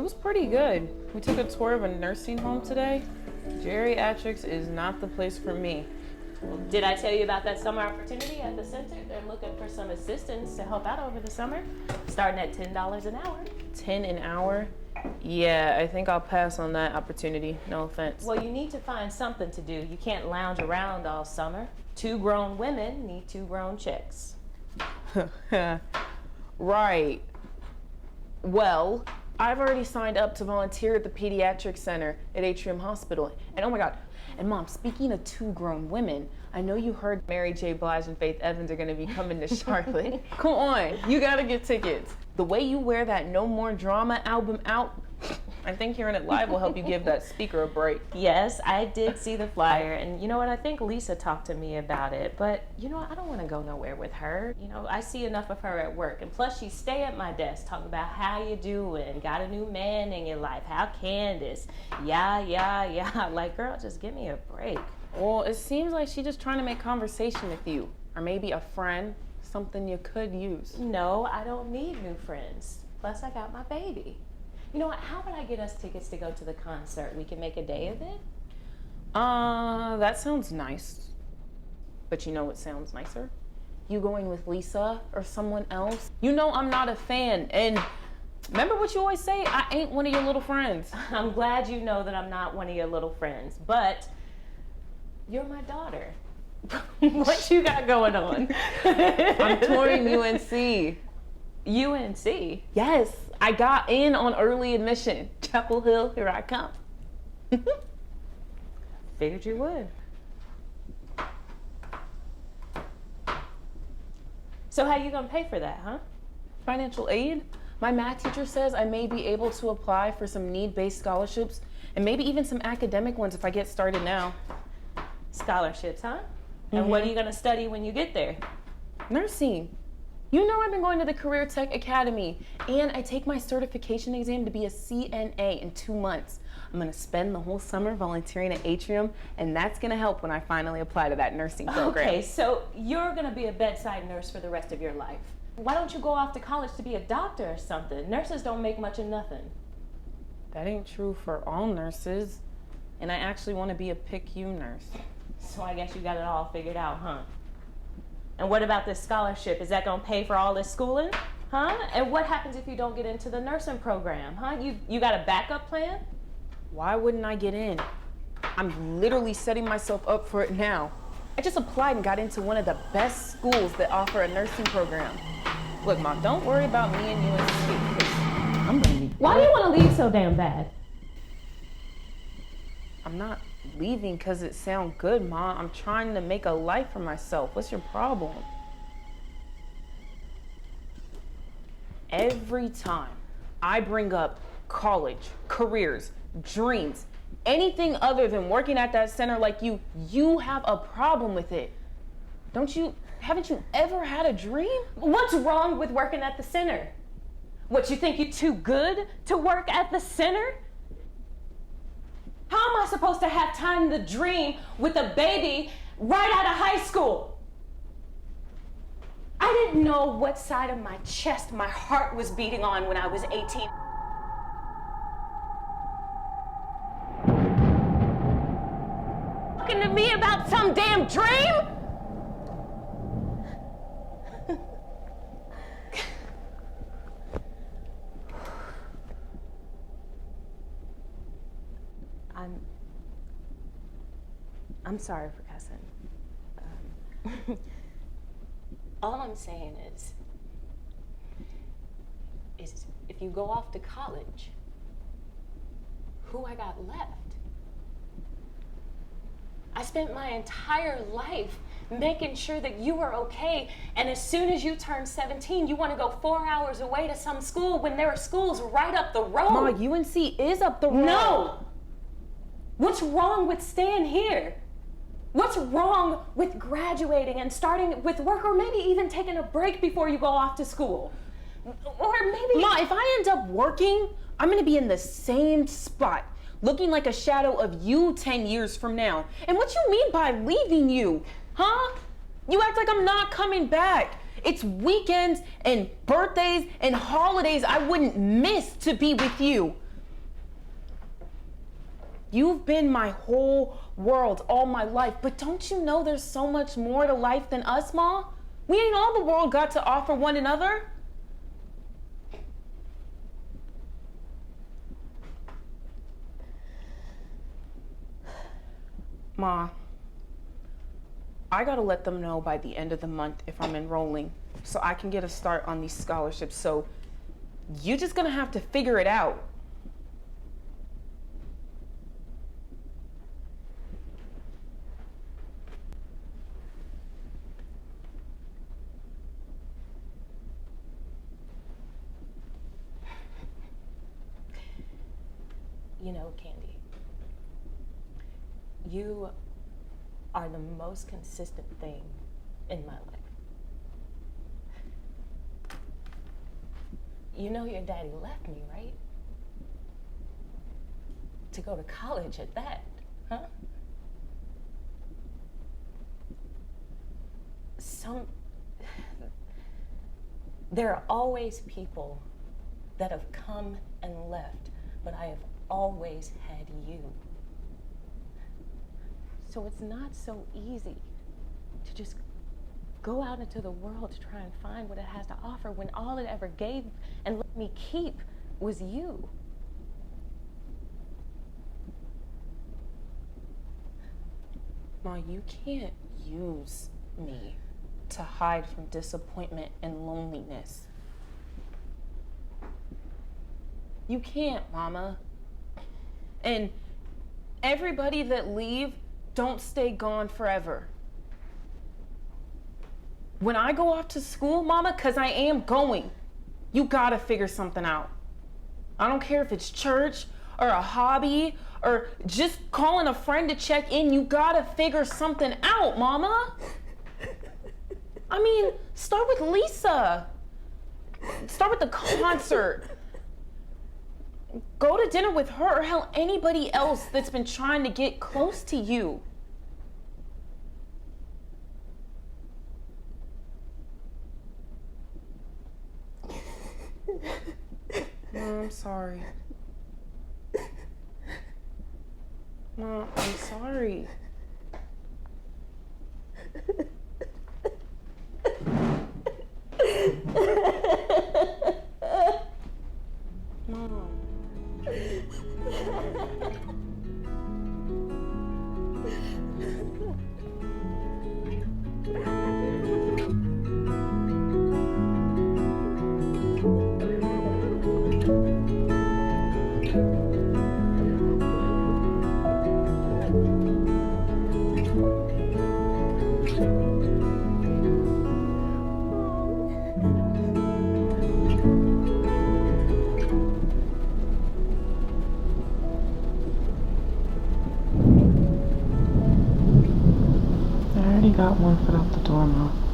was pretty good. We took a tour of a nursing home today. Geriatrics is not the place for me. Well, did I tell you about that summer opportunity at the center? They're looking for some assistants to help out over the summer, starting at $10 an hour. 10 an hour? Yeah, I think I'll pass on that opportunity. No offense. Well, you need to find something to do. You can't lounge around all summer. 2 grown women need 2 grown chicks. Right. Well, I've already signed up to volunteer at the pediatric center at Atrium Hospital. And oh my God, and Mom, speaking of 2 grown women, I know you heard Mary J. Blige and Faith Evans are gonna be coming to Charlotte. Come on, you gotta get tickets. The way you wear that No More Drama album out, I think hearing it live will help you give that speaker a break. Yes, I did see the flyer, and you know what, I think Lisa talked to me about it, but you know, I don't want to go nowhere with her. You know, I see enough of her at work, and plus she stay at my desk talking about how you doing, got a new man in your life, how Candace, yeah, like girl, just give me a break. Well, it seems like she's just trying to make conversation with you, or maybe a friend, something you could use. No, I don't need new friends, plus I got my baby. You know what, how about I get us tickets to go to the concert? We can make a day of it? That sounds nice. But you know what sounds nicer? You going with Lisa or someone else? You know I'm not a fan, and remember what you always say, I ain't one of your little friends. I'm glad you know that I'm not one of your little friends, but you're my daughter. What you got going on? I'm touring UNC. UNC? Yes, I got in on early admission. Chapel Hill, here I come. Figured you would. So how you gonna pay for that, huh? Financial aid? My math teacher says I may be able to apply for some need-based scholarships and maybe even some academic ones if I get started now. Scholarships, huh? And what are you gonna study when you get there? Nursing. You know I've been going to the Career Tech Academy, and I take my certification exam to be a CNA in 2 months. I'm gonna spend the whole summer volunteering at Atrium, and that's gonna help when I finally apply to that nursing program. Okay, so you're gonna be a bedside nurse for the rest of your life. Why don't you go off to college to be a doctor or something? Nurses don't make much of nothing. That ain't true for all nurses, and I actually wanna be a PICU nurse. So I guess you got it all figured out, huh? And what about this scholarship? Is that gonna pay for all this schooling? Huh? And what happens if you don't get into the nursing program? Huh? You got a backup plan? Why wouldn't I get in? I'm literally setting myself up for it now. I just applied and got into one of the best schools that offer a nursing program. Look, Mom, don't worry about me and UNC, 'cause I'm gonna be Why do you wanna leave so damn bad? I'm not leaving because it sounds good, Mom. I'm trying to make a life for myself. What's your problem? Every time I bring up college, careers, dreams, anything other than working at that center like you have a problem with it. Haven't you ever had a dream? What's wrong with working at the center? What, you think you're too good to work at the center? How am I supposed to have time to dream with a baby right out of high school? I didn't know what side of my chest my heart was beating on when I was 18. Talking to me about some damn dream? I'm sorry for cussing. All I'm saying is if you go off to college, who I got left? I spent my entire life making sure that you were okay, and as soon as you turn 17, you want to go 4 hours away to some school when there are schools right up the road. Ma, UNC is up the road. No! What's wrong with staying here? What's wrong with graduating and starting with work, or maybe even taking a break before you go off to school? Or maybe... Ma, if I end up working, I'm gonna be in the same spot, looking like a shadow of you 10 years from now. And what you mean by leaving you? Huh? You act like I'm not coming back. It's weekends and birthdays and holidays I wouldn't miss to be with you. You've been my whole world all my life, but don't you know there's so much more to life than us, Ma? We ain't all the world got to offer one another. Ma, I gotta let them know by the end of the month if I'm enrolling so I can get a start on these scholarships. So you're just gonna have to figure it out. You know, Candy, you are the most consistent thing in my life. You know your daddy left me, right? To go to college at that, huh? There are always people that have come and left, but I have always had you. So it's not so easy to just go out into the world to try and find what it has to offer when all it ever gave and let me keep was you. Ma, you can't use me to hide from disappointment and loneliness. You can't, Mama. And everybody that leave don't stay gone forever. When I go off to school, Mama, because I am going, you gotta figure something out. I don't care if it's church or a hobby or just calling a friend to check in, you gotta figure something out, Mama. I mean, start with Lisa. Start with the concert. Go to dinner with her or hell anybody else that's been trying to get close to you. Mom, I'm sorry. Mom, I'm sorry. Mom. I already got one foot out the door, Mom.